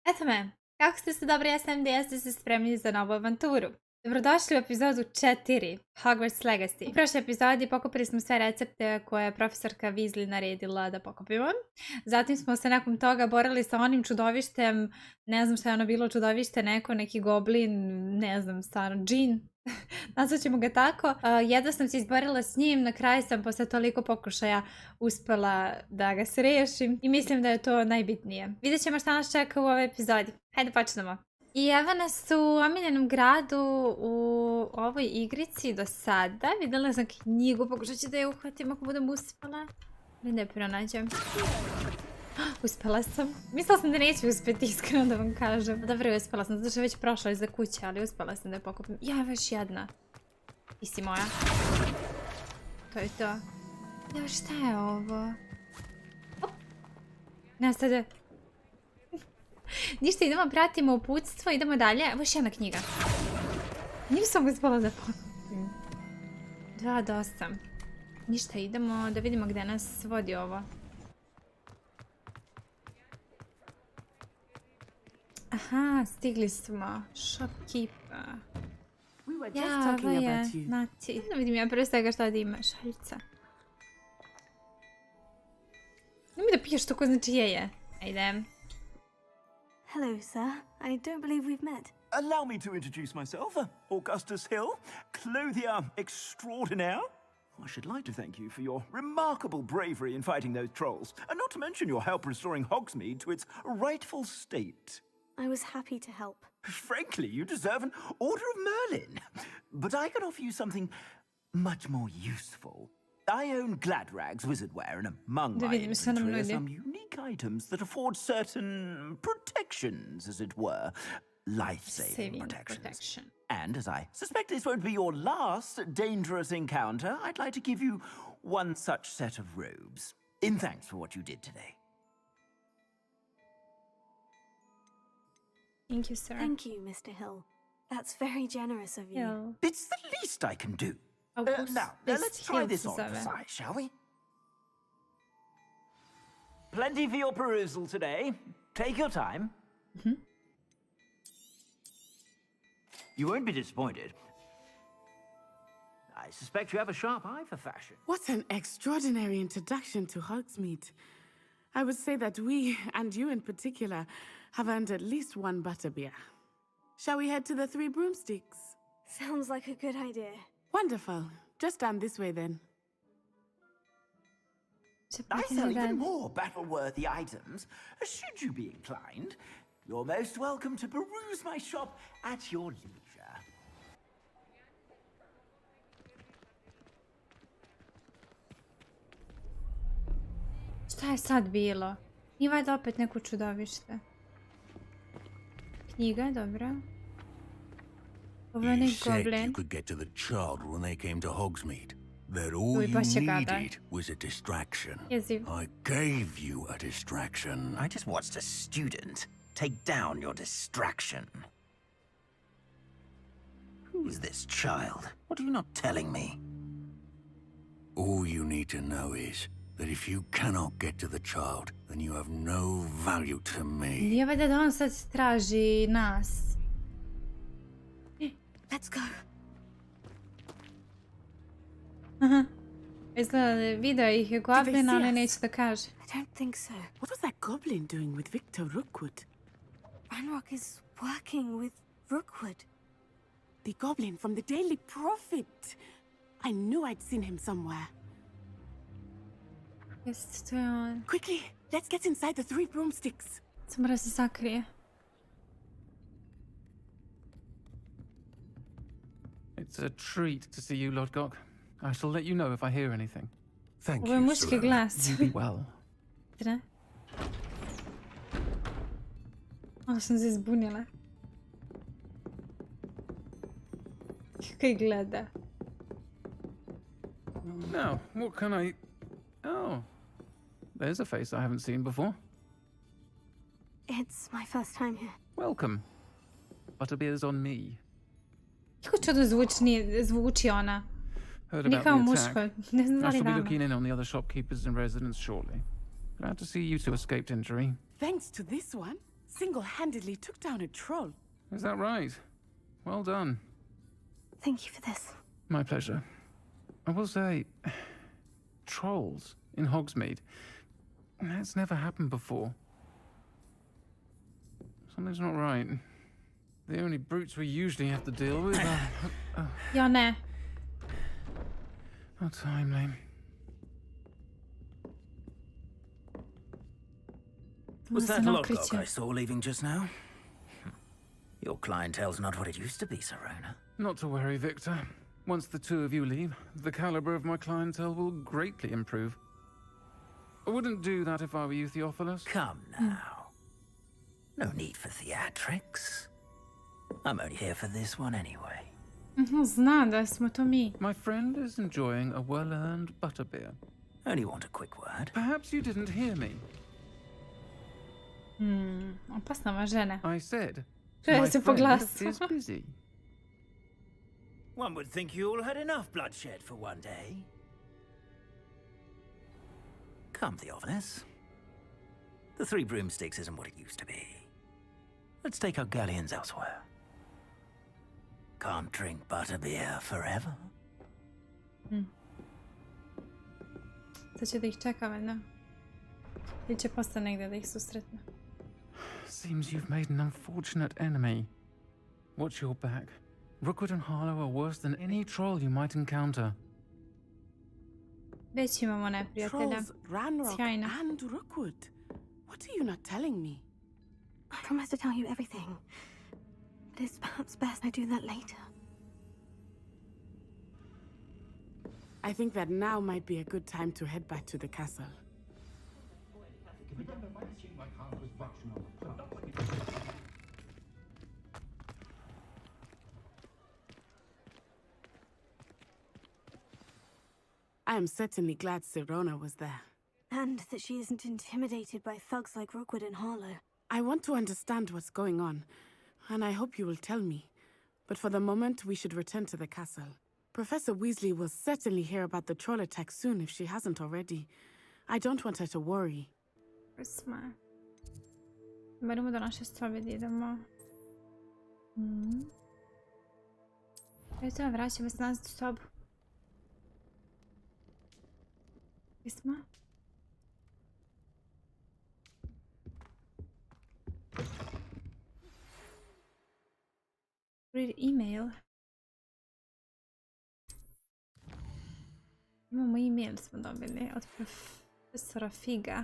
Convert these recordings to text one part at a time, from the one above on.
Eto me, kako ste se dobro, ja sam da jeste se spremni za novu avanturu. Dobrodošli u epizodu 4, Hogwarts Legacy. U prošloj epizodi pokupili smo sve recepte koje je profesorka Weasley naredila da pokupimo. Zatim smo se nakon toga borili sa onim čudovištem, ne znam šta je ono bilo čudovište, neki goblin, ne znam, stvarno, džin. Nazvat ćemo ga tako. Jedva sam se izborila s njim, na kraju sam posle toliko pokušaja uspela da ga srešim i mislim da je to najbitnije. Vidjet ćemo šta nas čeka u ovoj epizodi. Hajde počnemo. I evo nas u omiljenom gradu u ovoj igrici do sada. Vidjela sam knjigu, pokušat ću da je uhvatim ako budem uspela. Da je pronađem. Uspela sam. Mislila sam da neću uspjeti, iskreno da vam kažem. Dobro, uspela sam, zato što je već prošla iza kuće, ali uspela sam da je pokupim. Ja, evo još jedna. Ti si moja. To je to. Evo, šta je ovo? Op. Nastade. Ništa, idemo, pratimo uputstvo, idemo dalje. Evo još jedna knjiga. Nisam uspela da pokupim. 2 do 8. Ništa, idemo da vidimo gdje nas vodi ovo. Aha, stigli smo. Shopkeeper. Ja, ovo je Nati. Da vidim ja prvo svega šta da ima. Šaljica. Nemoj da piješ to ko znači je. Ajde. Hello, sir. I don't believe we've met. Allow me to introduce myself, Augustus Hill, clothier extraordinaire. I should like to thank you for your remarkable bravery in fighting those trolls, and not to mention your help restoring Hogsmeade to its rightful state. I was happy to help. Frankly, you deserve an Order of Merlin. But I can offer you something much more useful. I own Gladrag's wizardware, and among my inventory are some unique items that afford certain protections, as it were. Life-saving protection. And as I suspect this won't be your last dangerous encounter, I'd like to give you one such set of robes, in thanks for what you did today. Thank you, sir. Thank you, Mr. Hill. That's very generous of you. Hill. It's the least I can do. Now, let's try this on for size, shall we? Plenty for your perusal today. Take your time. Mm-hmm. You won't be disappointed. I suspect you have a sharp eye for fashion. What an extraordinary introduction to Hogsmeade. I would say that we, and you in particular, have earned at least one butterbeer. Shall we head to the 3 broomsticks? Sounds like a good idea. Wonderful. Just down this way then. I sell even more battle-worthy items. Should you be inclined, you're most welcome to peruse my shop at your leisure. Šta je sad bilo? Nije valjda opet neko čudovište. Knjiga, dobro. Ovo je You nek said goblin. you could get to the child when they came to Hogsmeade. That all you needed was a distraction. Jeziv. I gave you a distraction. I just watched a student take down your distraction. Who's this child? What are you not telling me? All you need to know is that if you cannot get to the child, then you have no value to me. Nije valjda da on sad traži nas. Let's go. Aha. Izgleda da video ih je goblin, ali neće da kaže. I don't think so. What was that goblin doing with Victor Rookwood? Ranrock is working with Rookwood. The goblin from the Daily Prophet. I knew I'd seen him somewhere. Jeste, to je on. Quickly, let's get inside the 3 broomsticks. Sam mora se sakrije. It's a treat to see you, Lord Gok. I shall let you know if I hear anything. Thank Ovo je you, muški sir. glas. You be well. Ne? Malo sam se zbunila. Kako ih gleda. Now, what can I... Oh, there's a face I haven't seen before. It's my first time here. Welcome. Butterbeer's on me. Kako čudno zvuči ona. Heard Nije about kao the muško. attack. Ne znam da I li shall be vama. looking in on the other shopkeepers and residents shortly. Glad to see you two escaped injury. Thanks to this one, single-handedly took down a troll. Is that right? Well done. Thank you for this. My pleasure. I will say, trolls in Hogsmeade. That's never happened before. Something's not right. The only brutes we usually have to deal with are... Ja, ne. How timely. Was Să that nu logbook crice. I saw leaving just now? Your clientele's not what it used to be, Serona. Not to worry, Victor. Once the two of you leave, the caliber of my clientele will greatly improve. I wouldn't do that if I were you, Theophilus. Come now. No need for theatrics. I'm only here for this one anyway. Zna da smo to mi. My friend is enjoying a well-earned butterbeer. Only want a quick word. Perhaps you didn't hear me. Opasna ma žena. I said, Czuję my się po friend glasu. is busy. One would think you all had enough bloodshed for one day. Come, Theophilus. The Three Broomsticks isn't what it used to be. Let's take our galleons elsewhere. Can't drink butterbeer forever. Sad će da ih čeka, valjda. Ili će postati negdje da ih susretne. Seems you've made an unfortunate enemy. Watch your back. Rookwood and Harlow are worse than any troll you might encounter. Već imamo neprijatelja. Trolls, Ranrock, Sjajno. and Rookwood. What are you not telling me? I promise to tell you everything. But it's perhaps best I do that later. I think that now might be a good time to head back to the castle. I am certainly glad Serona was there. And that she isn't intimidated by thugs like Rookwood and Harlow. I want to understand what's going on, and I hope you will tell me. But for the moment, we should return to the castle. Professor Weasley will certainly hear about the troll attack soon if she hasn't already. I don't want her to worry. Sme. Barimo do naše sobe da idemo. Eto, vraćamo se nazad u sobu. Gdje smo? Read email. Imamo email smo dobili od profesora Figa.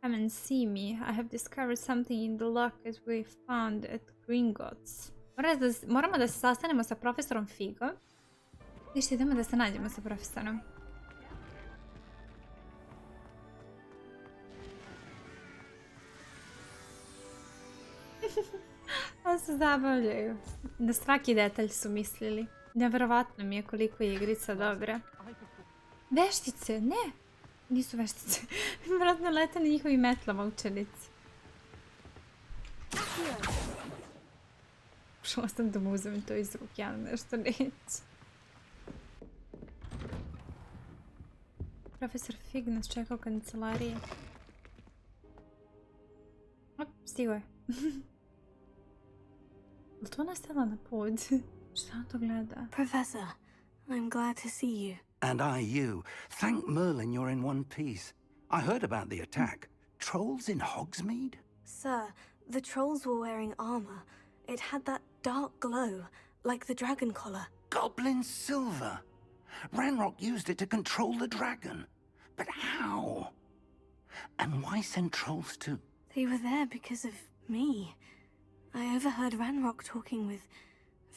Come and see me. I have discovered something in the locket we found at Gringotts. Moramo da se sastanemo sa profesorom Figom. Ništa, idemo da se nađemo sa profesorom. Oni se zabavljaju. Na svaki detalj su mislili. Nevjerovatno mi je koliko je igrica dobra. Veštice, ne! Nisu veštice. Vjerojatno lete na njihovi metlama učenici. Pošla sam da mu uzem to iz ruke, ja nešto neću. Profesor Fig nas čeka u kancelariji. Op, stigo je. Je li to ona stala na pod? Šta on to gleda? Professor, I'm glad to see you. And I you. Thank Merlin you're in one piece. I heard about the attack. Trolls in Hogsmeade? Sir, the trolls were wearing armor. It had that dark glow, like the dragon collar. Goblin silver. Ranrock used it to control the dragon. But how? And why send trolls too? They were there because of me. I overheard Ranrock talking with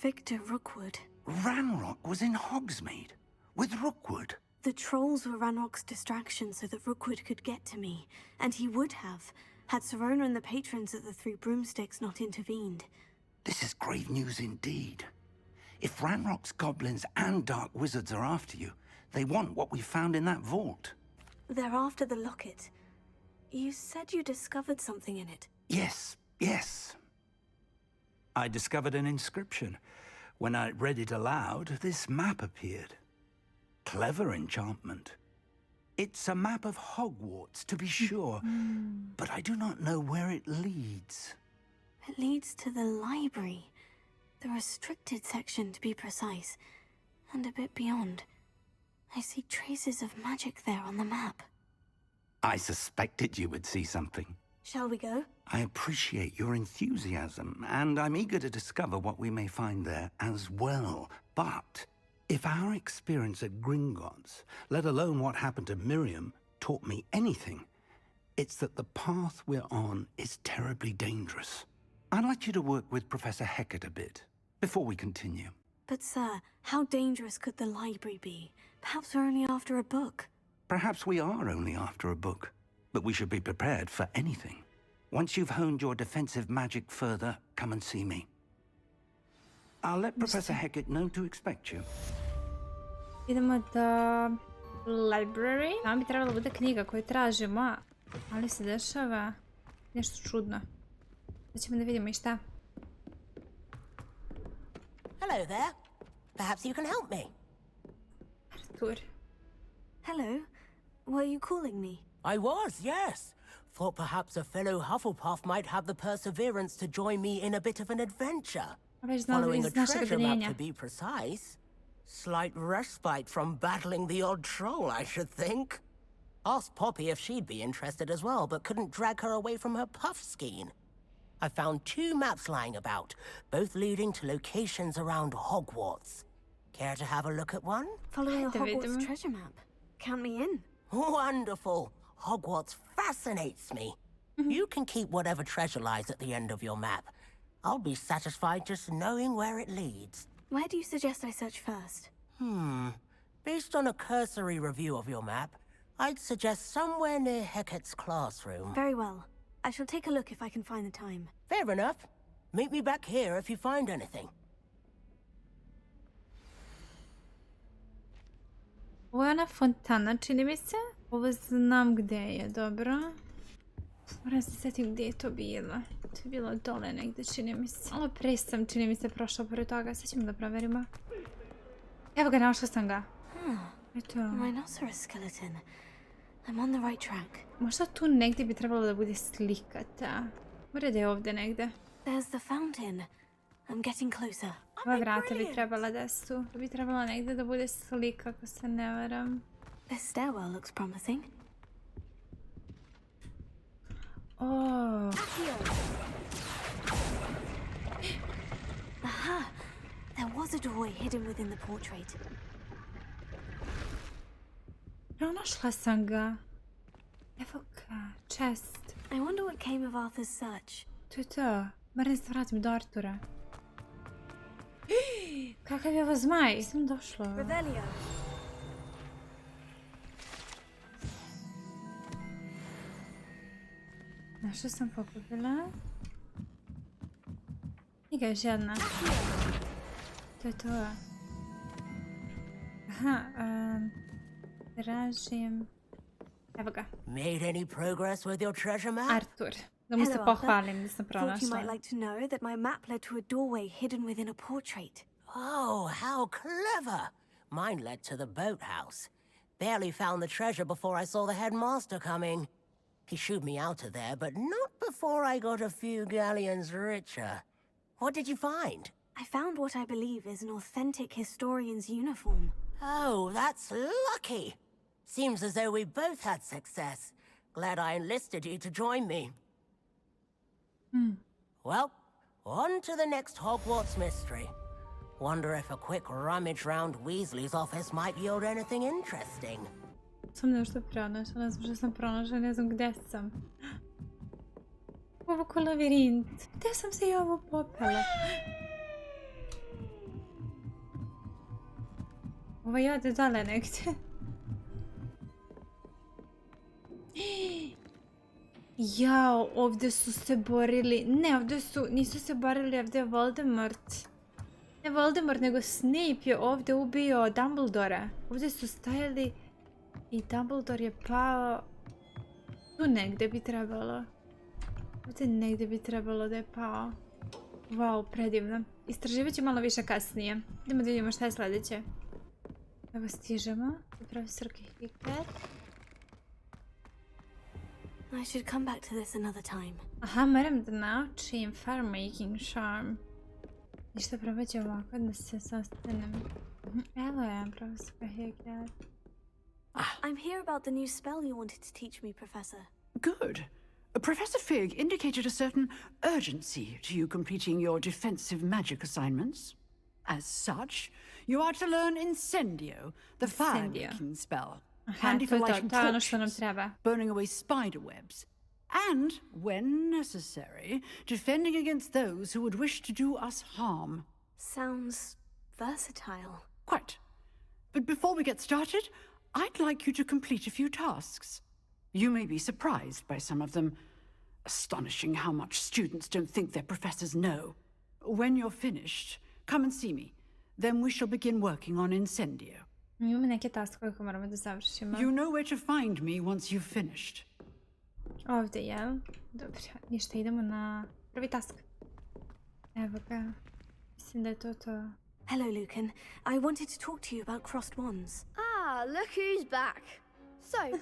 Victor Rookwood. Ranrock was in Hogsmeade with Rookwood. The trolls were Ranrock's distraction so that Rookwood could get to me, and he would have, had Serona and the patrons at the Three Broomsticks not intervened. This is grave news indeed. If Ranrock's goblins and dark wizards are after you, they want what we found in that vault. They're after the locket. You said you discovered something in it. Yes, yes. I discovered an inscription. When I read it aloud, this map appeared. Clever enchantment. It's a map of Hogwarts, to be sure, but I do not know where it leads. It leads to the library. The restricted section, to be precise. And a bit beyond. I see traces of magic there on the map. I suspected you would see something. Shall we go? I appreciate your enthusiasm, and I'm eager to discover what we may find there as well. But if our experience at Gringotts, let alone what happened to Miriam, taught me anything, it's that the path we're on is terribly dangerous. I'd like you to work with Professor Hecat a bit, before we continue. But sir, how dangerous could the library be? Perhaps we're only after a book. Perhaps we are only after a book, but we should be prepared for anything. Once you've honed your defensive magic further, come and see me. I'll let Professor Hecat know to expect you. Idemo do library. Tamo bi trebala bude knjiga koju tražimo, ali se dešava nešto čudno. Sad ćemo da vidimo i šta. Hello there. Perhaps you can help me. Artur. Hello. Were you calling me? I was, yes. Thought perhaps a fellow Hufflepuff might have the perseverance to join me in a bit of an adventure. Following a treasure map, to be precise. Slight respite from battling the odd troll, I should think. Asked Poppy if she'd be interested as well, but couldn't drag her away from her puff skein. I found 2 maps lying about, both leading to locations around Hogwarts. Care to have a look at one? Following a Hogwarts treasure map. Count me in. Wonderful. Hogwarts fascinates me. You can keep whatever treasure lies at the end of your map. I'll be satisfied just knowing where it leads. Where do you suggest I search first? Based on a cursory review of your map, I'd suggest somewhere near Hecat's classroom. Very well. I shall take a look if I can find the time. Fair enough. Meet me back here if you find anything. Ovo je ona fontana, čini mi se. Ovo znam gde je, dobro. Moram se sjetim gdje je to bilo. To je bilo dole negdje, čini mi se. Malo pre sam, čini mi se, prošla pored toga. Sad ćemo da proverimo. Evo ga, našla sam ga. Eto. Rhinoceros skeleton. I'm on the right track. Možda tu negdje bi trebalo da bude slikata. Mora da je ovdje negdje. There's the fountain. I'm getting closer. Ova vrata bi trebala da su. To bi trebalo negdje da bude slika, ako se ne varam. This stairwell looks promising. Oh. Aha! There was a doorway hidden within the portrait. Pronašla sam ga. Evo ga, chest. I wonder what came of Arthur's search. To je to. Moram se vratim do Artura. Kakav je ovo zmaj? Sam došla. Revelio. Na što sam pokupila? Knjiga još jedna. To je to. Aha, tražim... Evo ga. Made any progress with your treasure map? Artur. Da mu se pohvalim da sam Thought you pronašla. might like to know that my map led to a doorway hidden within a portrait. Oh, how clever! Mine led to the boathouse. Barely found the treasure before I saw the headmaster coming. He shooed me out of there, but not before I got a few galleons richer. What did you find? I found what I believe is an authentic historian's uniform. Oh, that's lucky. Seems as though we both had success. Glad I enlisted you to join me. Well, on to the next Hogwarts mystery. Wonder if a quick rummage round Weasley's office might yield anything interesting. Sam nešto pronašla, ne znam što sam pronašla, ne znam gdje sam. Ovo ko lavirint. Gdje sam se i ovo popela? Ovo je ode dole negdje. Jao, ovdje su se borili. Ne, ovdje su, nisu se borili, ovdje je Voldemort. Ne Voldemort, nego Snape je ovdje ubio Dumbledora. Ovdje su stajali i Dumbledore je pao. Tu negdje bi trebalo. Ovdje negdje bi trebalo da je pao. Wow, predivno. Istraživat ću malo više kasnije. Idemo da vidimo šta je sljedeće. Evo stižemo. Profesorke Hecat. I should come back to this another time. Aha, moram da naučim far making charm. Ništa, probat ću ovako da se sastanem. Evo je, profesor Hegler. I'm here about the new spell you wanted to teach me, Professor. Good. Professor Fig indicated a certain urgency to you completing your defensive magic assignments. As such, you are to learn Incendio, the fire-making spell. Handy for lighting torches, burning away spider webs, and, when necessary, defending against those who would wish to do us harm. Sounds versatile. Quite. But before we get started, I'd like you to complete a few tasks. You may be surprised by some of them. Astonishing how much students don't think their professors know. When you're finished, come and see me. Then we shall begin working on Incendio. Imamo neke taskove koje moramo da završimo. You know where to find me once you've finished. Ovdje, jel? Dobro, ništa, idemo na prvi task. Evo ga. Mislim da je to. Hello, Lucan. I wanted to talk to you about crossed wands. Ah, look who's back. So,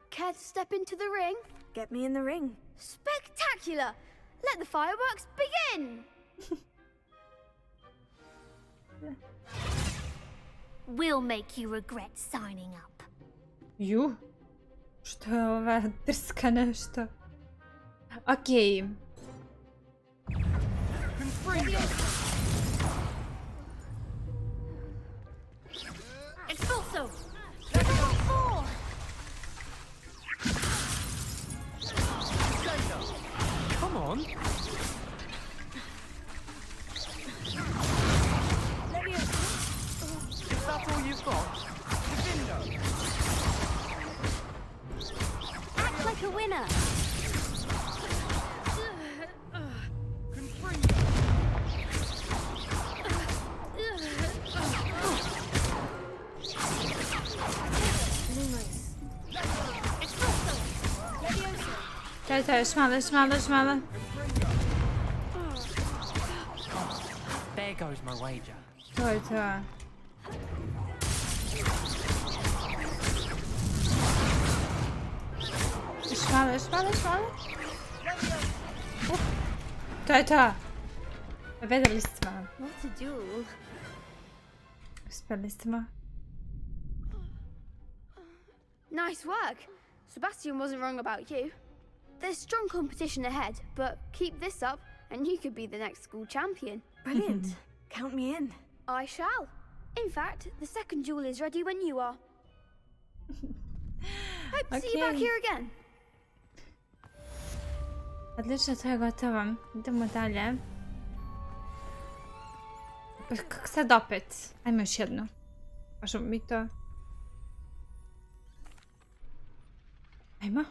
care to step into the ring? Get me in the ring. Spectacular! Let the fireworks begin! We'll make you regret signing up. Ju? Što je ova drska nešto? Okej. Expulso! Come on! Is that all you've got? Defendo! Act like a winner! Czekaj, szmala. There goes my wager. To je to. Šmala. To je to. Vedeli smo. What a duel. Uspjeli smo. Nice work. Sebastian wasn't wrong about you. There's strong competition ahead, but keep this up and you could be the next school champion. Brilliant. Count me in. I shall. In fact, the second duel is ready when you are. Hope to see you back here again. Odlično, to je gotovo. Idemo dalje. Kako sad opet? Ajmo još jednu. Možemo mi to... Ajmo.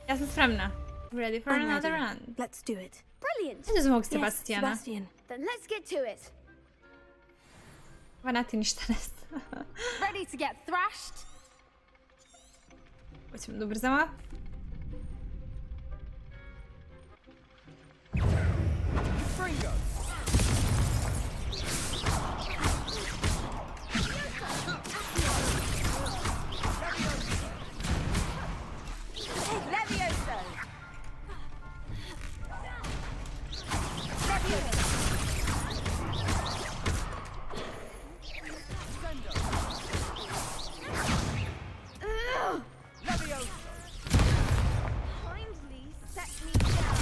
Ja sam spremna. Ready for another round. Let's do it. Brilliant. Ajde za mog Yes, Sebastiana. Sebastian. Then let's get to it. Vanati ništa ne zna. Ready to get thrashed? Hoćemo da ubrzamo. Fringo! Kindly set me down.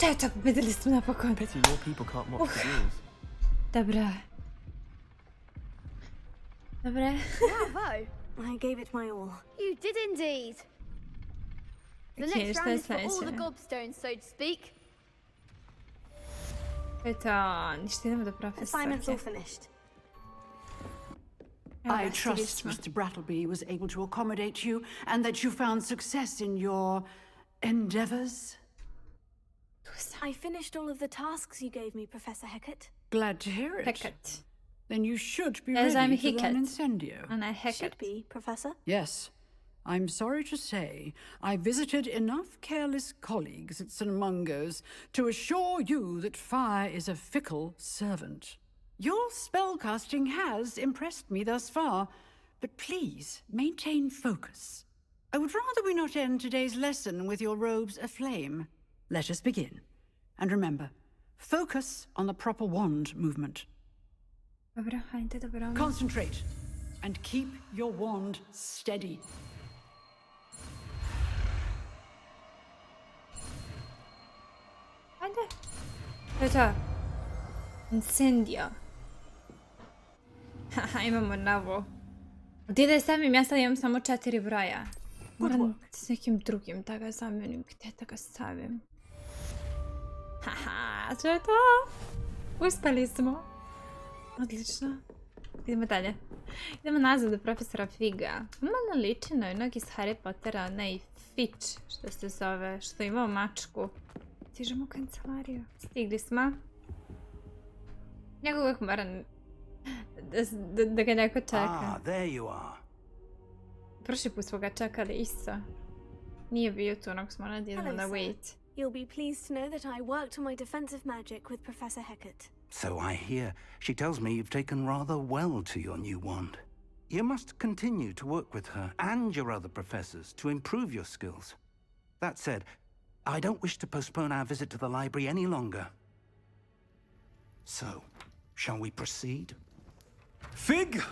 Eto, pobedili smo napokon. Pity your people can't watch the rules. Dobra. Bravo! I gave it my all. You did indeed. The Okay, next šta round je is for all the sljedeće? gobstones, so to speak. Eto, ništa idemo do Assignment's all profesorke. finished. I trust Mr. Brattleby was able to accommodate you and that you found success in your endeavors. I finished all of the tasks you gave me, Professor Hecat. Glad to hear it. Hecat. Then you should be As I'm ready to learn Hecat. Incendio. And I Hecat. Should be, Professor. Yes. I'm sorry to say, I visited enough careless colleagues at St. Mungo's to assure you that fire is a fickle servant. Your spellcasting has impressed me thus far, but please maintain focus. I would rather we not end today's lesson with your robes aflame. Let us begin. And remember, focus on the proper wand movement. Dobra, hajde, dobra. Concentrate and keep your wand steady. Hajde. To je to. Incendio. Haha, imamo novo. Od ide samim, ja sad imam samo 4 broja. Moram s nekim drugim da ga zamenim. Gdje da ga stavim? Haha, što je to? Uspeli smo. Odlično. Idemo dalje. Idemo nazad do profesora Figa. Malo liči na onog iz Harry Pottera, onaj Fitch, što se zove, što imao mačku. Stižemo u kancelariju. Stigli smo. Njega uvijek moram da ga neko čeka. Ah, there you are. Prošli put smo ga čekali isto. Nije bio tu, onog smo nadjedno na wait. You'll be pleased to know that I worked on my defensive magic with Professor Hecat. So I hear. She tells me you've taken rather well to your new wand. You must continue to work with her and your other professors to improve your skills. That said, I don't wish to postpone our visit to the library any longer. So, shall we proceed? Fig,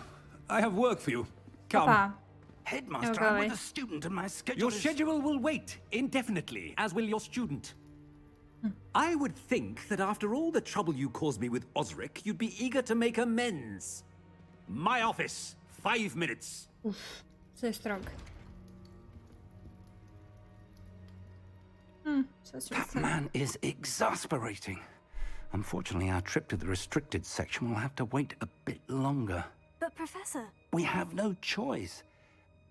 I have work for you. Come. Opa. Headmaster, I'm with a student and my schedule Your schedule will wait indefinitely, as will your student. I would think that after all the trouble you caused me with Osric, you'd be eager to make amends. My office, 5 minutes. Sve strong. That man is exasperating. Unfortunately, our trip to the restricted section will have to wait a bit longer. But Professor... We have no choice.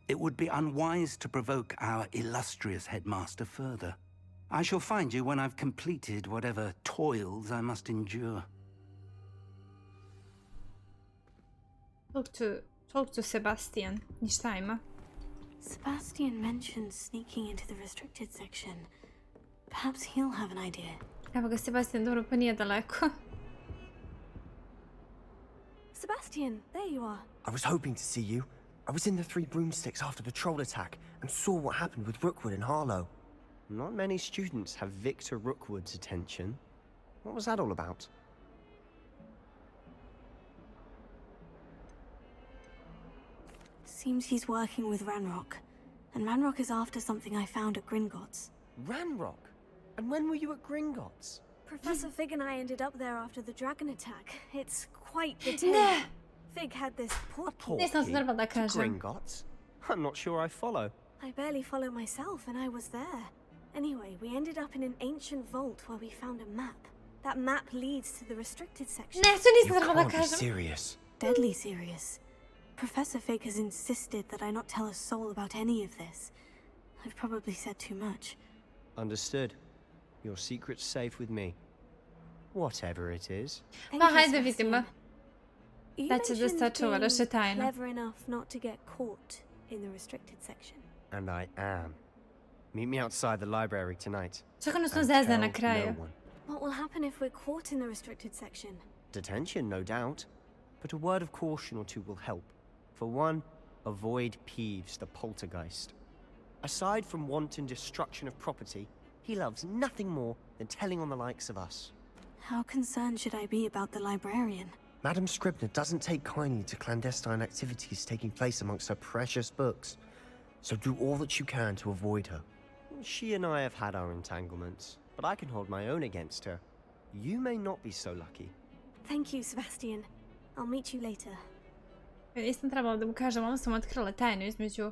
It would be unwise to provoke our illustrious headmaster further. I shall find you when I've completed whatever toils I must endure. Talk to Sebastian. Ništa ima. Sebastian mentioned sneaking into the restricted section. Perhaps he'll have an idea. Evo ga Sebastian, dobro pa nije daleko. Sebastian, there you are. I was hoping to see you. I was in the Three Broomsticks after the troll attack and saw what happened with Rookwood and Harlow. Not many students have Victor Rookwood's attention. What was that all about? Seems he's working with Ranrock. And Ranrock is after something I found at Gringotts. Ranrock? And when were you at Gringotts? Professor Fig and I ended up there after the dragon attack. It's quite the tale. Fig had this portkey. Gringotts? I'm not sure I follow. I barely follow myself, and I was there. Anyway, we ended up in an ancient vault where we found a map. That map leads to the restricted section. You can't be serious. Deadly serious. Professor Fig has insisted that I not tell a soul about any of this. I've probably said too much. Understood. Your secret's safe with me. Whatever it is. Ma hajde vidimo. You Da će da sačuva naše tajne. clever enough not to get caught in the restricted section. And I am. Meet me outside the library tonight. Čekaj nas And zezne na tell kraju. no one. What will happen if we're caught in the restricted section? Detention, no doubt. But a word of caution or two will help. For one, avoid Peeves, the poltergeist. Aside from wanton destruction of property, he loves nothing more than telling on the likes of us. How concerned should I be about the librarian? Madame Scribner doesn't take kindly to clandestine activities taking place amongst her precious books. So do all that you can to avoid her. She and I have had our entanglements, but I can hold my own against her. You may not be so lucky. Thank you, Sebastian. I'll meet you later. Nisam trebala da mu kažem, ono sam otkrila tajnu između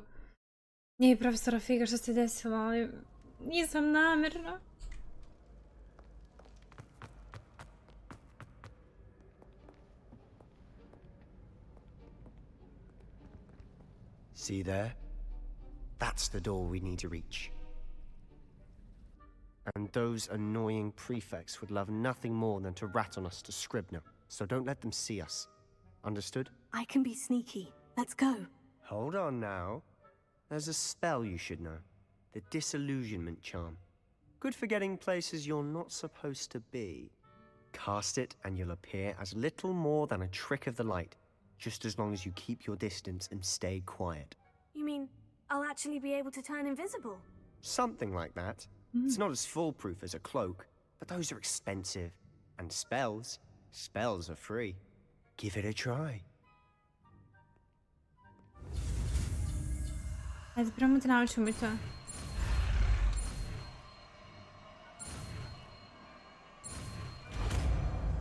nje i profesora Figa što se desilo, ali nisam namjerno. See there? That's the door we need to reach. And those annoying prefects would love nothing more than to rat on us to Scribner, so don't let them see us. Understood? I can be sneaky. Let's go. Hold on now. There's a spell you should know. The Disillusionment Charm. Good for getting places you're not supposed to be. Cast it and you'll appear as little more than a trick of the light, just as long as you keep your distance and stay quiet. You mean I'll actually be able to turn invisible? Something like that. It's not as foolproof as a cloak, but those are expensive. And spells are free. Give it a try. Ajde, prvo te naučimo mi to.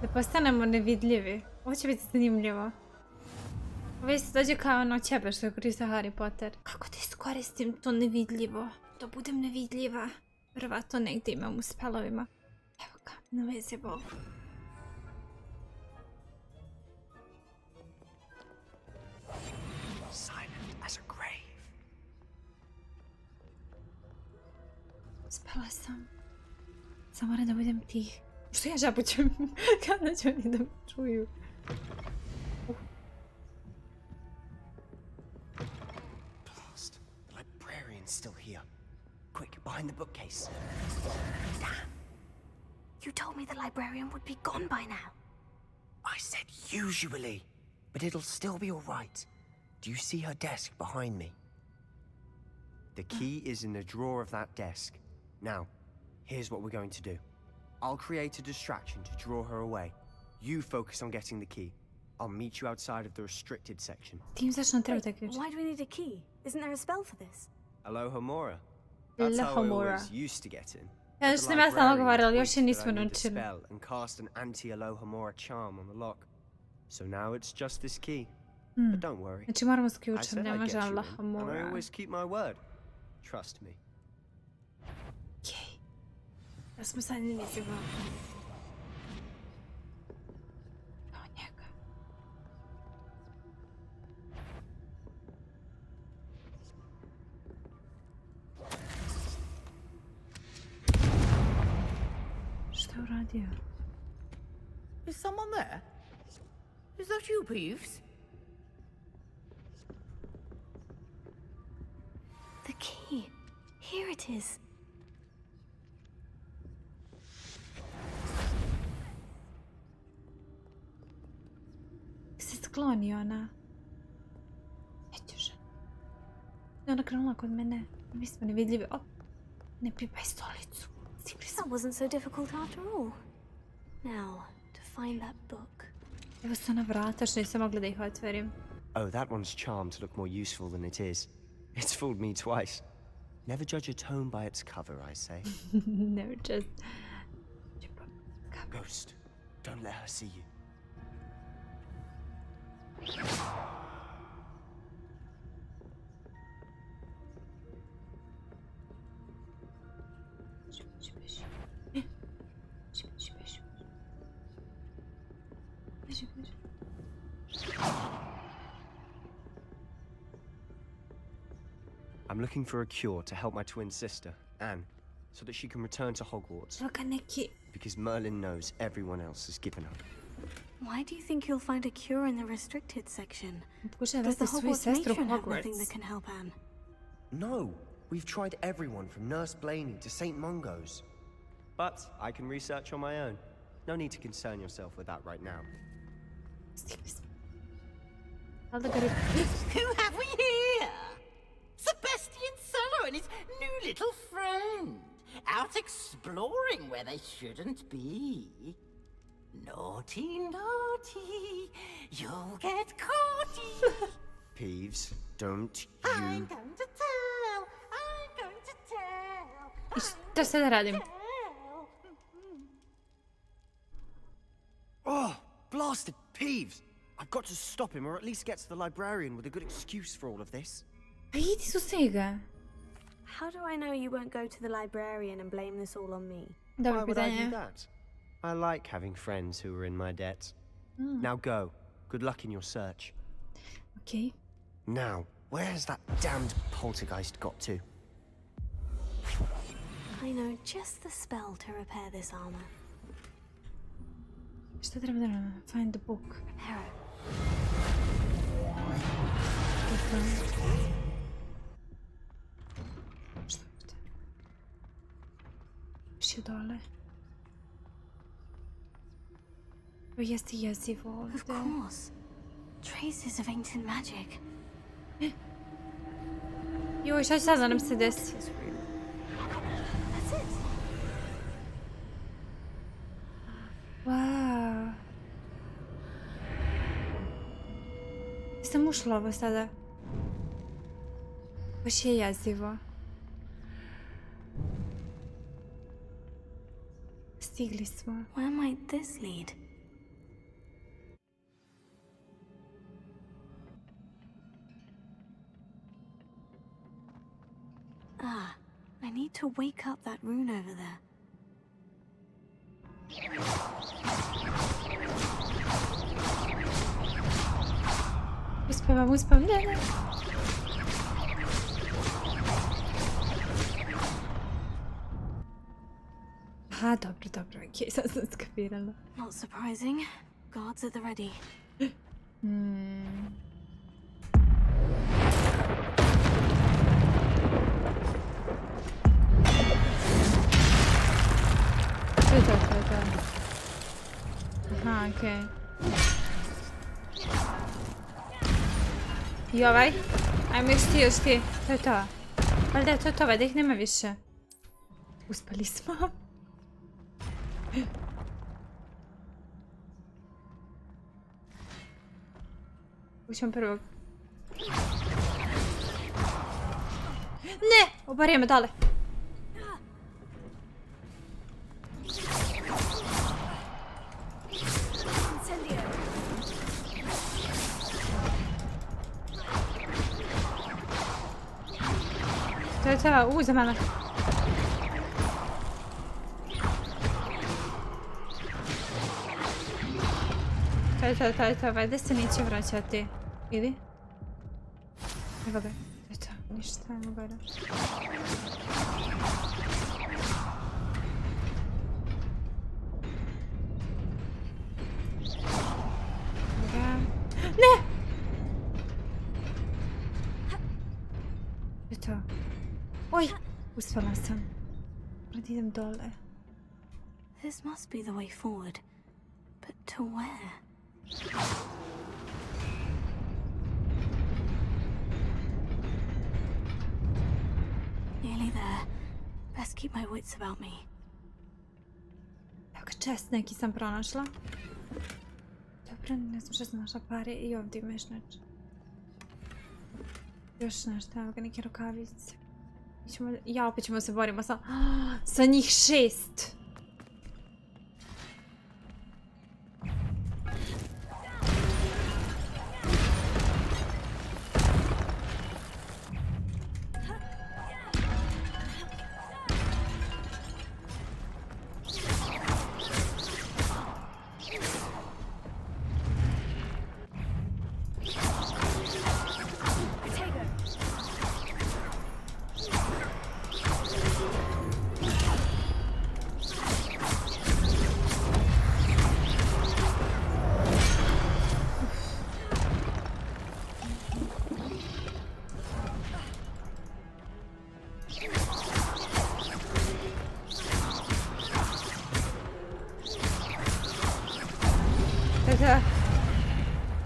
Da postanemo nevidljivi. Ovo će biti zanimljivo. Ovo isto dođe kao ono ćebe što je koristio Harry Potter. Kako da iskoristim to nevidljivo? Da budem nevidljiva. Prva to negdje imam u spelovima. Evo ga, invisible. Silent as a grave. Spela sam. Samo moram da budem tih. Što ja žabućem? Kada će oni da me čuju? Blast. The librarian's still here. Quick, behind the bookcase. Damn. You told me the librarian would be gone by now. I said usually, but it'll still be all right. Do you see her desk behind me? The key is in the drawer of that desk. Now, here's what we're going to do. I'll create a distraction to draw her away. You focus on getting the key. I'll meet you outside of the restricted section. Why do we need a key? Isn't there a spell for this? Alohomora. That's how I always used to get in. Ja što sam ja stalno govorila, još je nismo naučili. And cast an anti-Alohomora charm on the lock. So now it's just this key. But don't worry. Znači moramo s I ključem, said ne I'd može get you in, and I Alohomora. always keep my word. Trust me. Okej. Da smo sad invisible. Evo njega. Šta je uradio? Is someone there? Is that you, Peeves? The key. Here it is. Se skloni ona. Nećeš. I ona krenula kod mene. Mi smo nevidljivi. O, ne pipaj stolicu. That wasn't so difficult after all. Now, to find that book. Evo su ona vrata što nisam mogla da ih otvorim. Oh, that one's charmed to look more useful than it is. It's fooled me twice. Never judge a tome by its cover, I say. Never just... Ghost, don't let her see you. I'm looking for a cure to help my twin sister, Anne, so that she can return to Hogwarts. Because Merlin knows everyone else has given up. Why do you think you'll find a cure in the restricted section? Does the vrati svoju Hogwarts sestru matron have nothing Hogwarts. that can help Anne? No, we've tried everyone from Nurse Blaney to St. Mungo's. But I can research on my own. No need to concern yourself with that right now. Who have we here? Sebastian Suller and his new little friend. Out exploring where they shouldn't be. Naughty, naughty. You'll get caughty. Peeves, don't you... I'm going to tell. I'm going to tell. I šta sad da radim? Oh, blasted Peeves! I've got to stop him, or at least get to the librarian with a good excuse for all of this. Pa idi susega. How do I know you won't go to the librarian and blame this all on me? Why would I do that? I like having friends who are in my debt. Now go. Good luck in your search. Okay. Now, Where has that damned poltergeist got to? I know just the spell to repair this armor. Šta treba da nam? Find the book. Repair it. Šta bude? Piše dole. Ovo jeste jezivo ovdje. Of course. Traces of ancient magic. Joj, šta će sad da nam se desi? That's it. Wow. Sam ušla ovo sada. Baš je jezivo. Stigli smo. Where might this lead? Ah, I need to wake up that rune over there. Uspevam, uspevam, ne. Aha, dobro, okej, sad sam skapirala. Not surprising. Guards at the ready. To. Aha, okej. I ovaj? Ajmo još ti. To je to. Valjda je to, valjda ih nema više. Uspeli smo. Ućemo prvog. Ne! Obarimo dole. To je, za mene. To je, valjda se neće vraćati. Ili? Evo ga, to, ništa, ajmo gore. Ne! To. Oj, uspjela sam. Sad idem dole. This must be the way forward. But to where? Nearly there. Best keep my wits about me. Evo ga, čest neki sam pronašla. Dobro, ne znam što sam našla pare i ovdje ima još nešto. Još nešto, evo ga, neke rukavice. Ja, opet ćemo se borimo sa njih 6.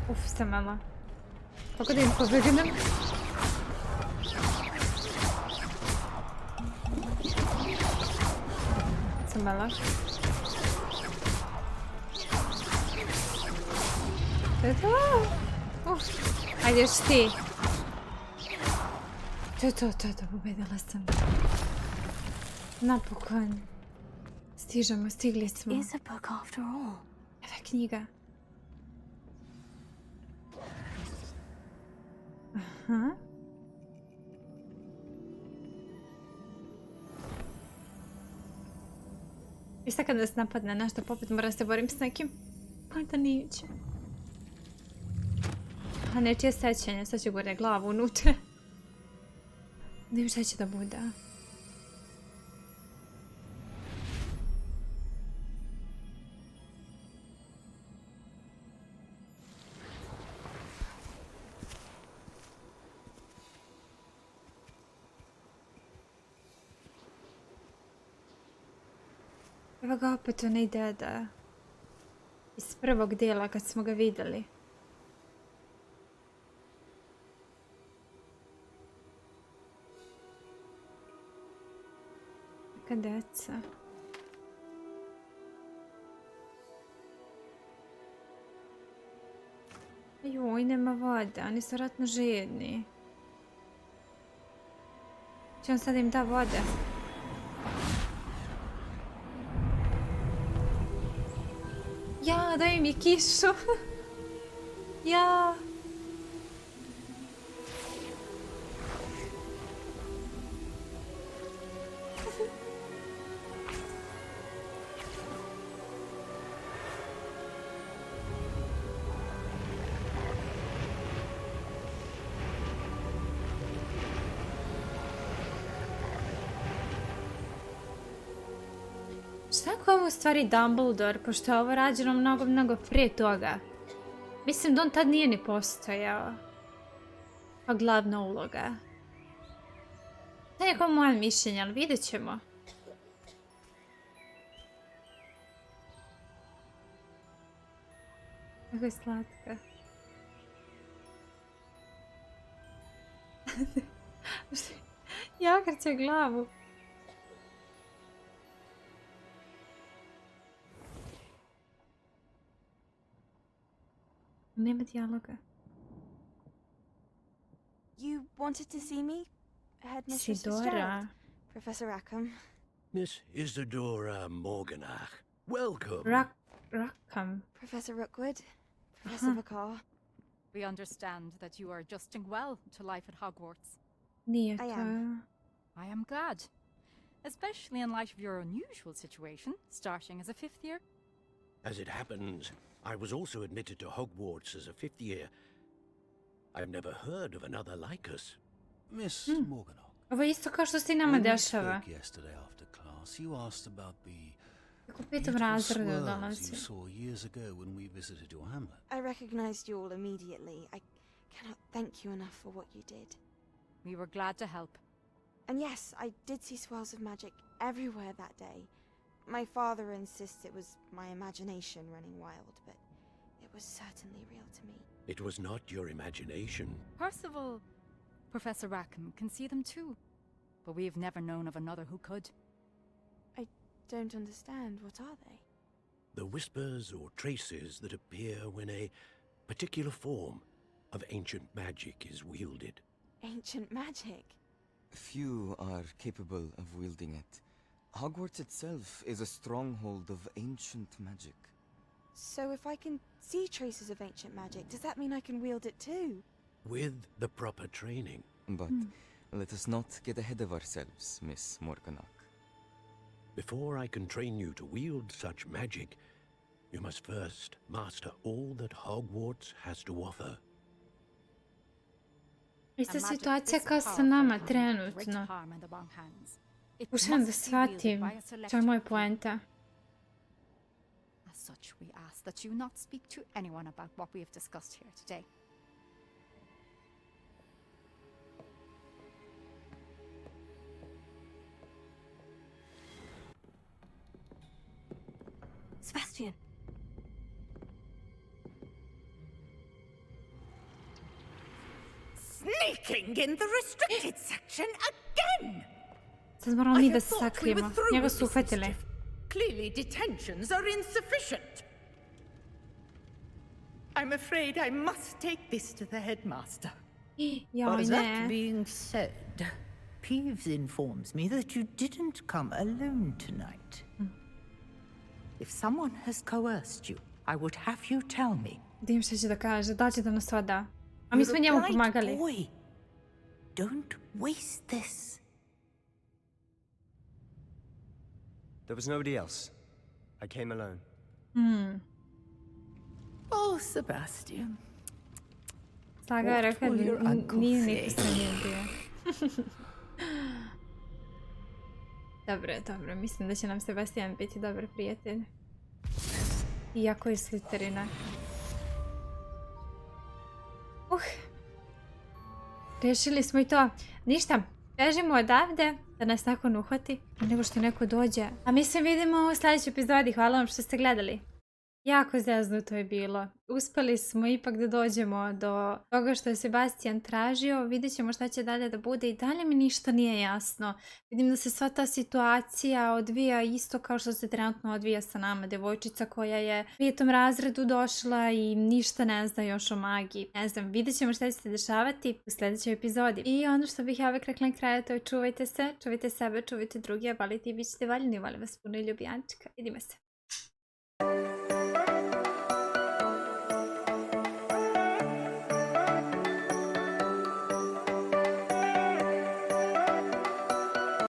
Uf, sam mama. Kako da im pobegnem? Sam mala. To je to. Uf. Ajde još ti. To je to, pobedila sam. Napokon. Stižemo, stigli smo. It's a book after all. Evo je knjiga. Aha. I sad kad nas napadne nešto poput, moram se borim s nekim. Možda neće. A nečije sećanje, sad će gore glavu unutra. Da im šta će da bude. Evo ga opet onaj deda. Iz prvog dijela kad smo ga vidjeli. Neka deca. Joj, nema vode, oni su vjerojatno žedni. Će on sad im da vode? Ja, daj mi kišu. Ja. Šta ako je ovo u stvari Dumbledore, pošto je ovo rađeno mnogo prije toga? Mislim da on tad nije ni postojao. Pa glavna uloga. To je neko moje mišljenje, ali vidjet ćemo. Kako je slatka. Ja krće glavu. Nema dijaloga. You wanted to see me? Headmistress Fitzgerald. Professor Rackham. Miss Isadora Morganach. Welcome. Rackham. Professor Rookwood. Professor Vicar. We understand that you are adjusting well to life at Hogwarts. I am. I am glad. Especially in light of your unusual situation, starting as a 5th year. As it happens, I was also admitted to Hogwarts as a 5th year. I've never heard of another like us. Miss Morganach. Ovo je isto kao što se i nama dešava. Yesterday after class, you asked about the Kako petom razredu dolazi. you saw years ago when we visited your hamlet. I recognized you all immediately. I cannot thank you enough for what you did. We were glad to help. And yes, I did see swirls of magic everywhere that day. My father insists it was my imagination running wild, but it was certainly real to me. It was not your imagination. Percival, Professor Rackham can see them too. But we've never known of another who could. I don't understand. What are they? The whispers or traces that appear when a particular form of ancient magic is wielded. Ancient magic? Few are capable of wielding it. Hogwarts itself is a stronghold of ancient magic. So if I can see traces of ancient magic, does that mean I can wield it too? With the proper training. But let us not get ahead of ourselves, Miss Morganach. Before I can train you to wield such magic, you must first master all that Hogwarts has to offer. Ista situacija kao sa nama trenutno. Pokušavam da shvatim što je moja poenta. As such, we ask that you not speak to anyone about what we have discussed here today. Sebastian. Sneaking in the restricted section again! Sad moramo mi da se sakrijemo. Njega su uhvatili. Clearly detentions are insufficient. I'm afraid I must take this to the headmaster. Joj, That ne. being said, Peeves informs me that you didn't come alone tonight. If someone has coerced you, I would have you tell me. Da im šta će da kaže, da li će da nas oda. A mi smo njemu pomagali. Boy, don't waste this. There was nobody else. I came alone. Oh, Sebastian. Slagao je rekao da nije niko sranije bio. Dobro, mislim da će nam Sebastian biti dobar prijatelj. Iako je Slytherina. Rešili smo i to. Ništa, bežimo odavde da nas nakon uhvati nego što neko dođe. A mi se vidimo u sljedećoj epizodi. Hvala vam što ste gledali. Jako zeznuto je bilo. Uspeli smo ipak da dođemo do toga što je Sebastian tražio. Vidjet ćemo šta će dalje da bude i dalje mi ništa nije jasno. Vidim da se sva ta situacija odvija isto kao što se trenutno odvija sa nama. Devojčica koja je u 5. razredu došla i ništa ne zna još o magiji. Ne znam, vidjet ćemo šta će se dešavati u sljedećoj epizodi. I ono što bih ja uvek rekla na kraju, to je čuvajte se, čuvajte sebe, čuvajte druge, volite i bit ćete voljeni. Volim vas puno i ljubi, Annchika. Vidimo se.